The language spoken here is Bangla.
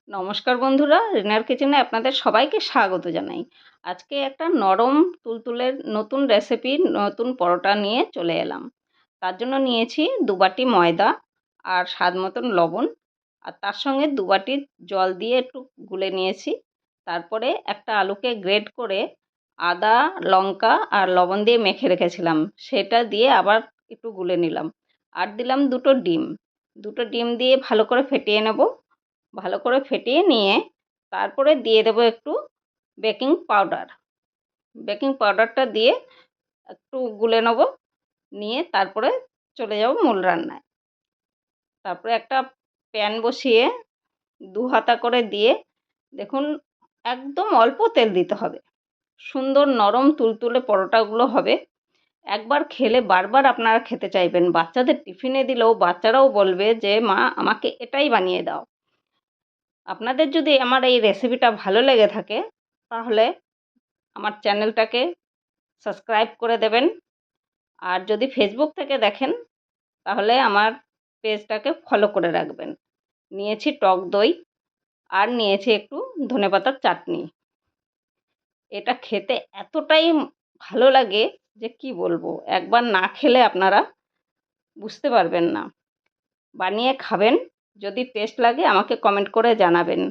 নমস্কার বন্ধুরা, রিনার কিচেনে আপনাদের সবাইকে স্বাগত জানাই। আজকে একটা নরম তুলতুলের নতুন রেসিপি, নতুন পরোটা নিয়ে চলে এলাম। তার জন্য নিয়েছি 2 বাটি ময়দা আর স্বাদ মতন লবণ, আর তার সঙ্গে 2 বাটি জল দিয়ে একটু গুলে নিয়েছি। তারপরে একটা আলুকে গ্রেট করে আদা, লঙ্কা আর লবণ দিয়ে মেখে রেখেছিলাম, সেটা দিয়ে আবার একটু গুলে নিলাম। আর দিলাম 2টো ডিম। 2টো ডিম দিয়ে ভালো করে ফেটিয়ে নেব। ভালো করে ফেটিয়ে নিয়ে তারপরে দিয়ে দেবো একটু বেকিং পাউডার। বেকিং পাউডারটা দিয়ে একটু গুলে নেব, নিয়ে তারপরে চলে যাব মূল রান্নায়। তারপরে একটা প্যান বসিয়ে 2 হাতা করে দিয়ে দেখুন, একদম অল্প তেল দিতে হবে। সুন্দর নরম তুলতুলে পরোটাগুলো হবে। একবার খেলে বারবার আপনারা খেতে চাইবেন। বাচ্চাদের টিফিনে দিলেও বাচ্চারাও বলবে যে মা আমাকে এটাই বানিয়ে দাও। আপনাদের যদি আমার এই রেসিপিটা ভালো লেগে থাকে তাহলে আমার চ্যানেলটাকে সাবস্ক্রাইব করে দেবেন। আর যদি ফেসবুক থেকে দেখেন তাহলে আমার পেজটাকে ফলো করে রাখবেন। নিয়েছি টক দই আর নিয়েছি একটু ধনেপাতার চাটনি। এটা খেতে এতটাই ভালো লাগে যে কি বলবো, একবার না খেলে আপনারা বুঝতে পারবেন না। বানিয়ে খাবেন, যদি টেস্ট লাগে আমাকে কমেন্ট করে জানাবেন।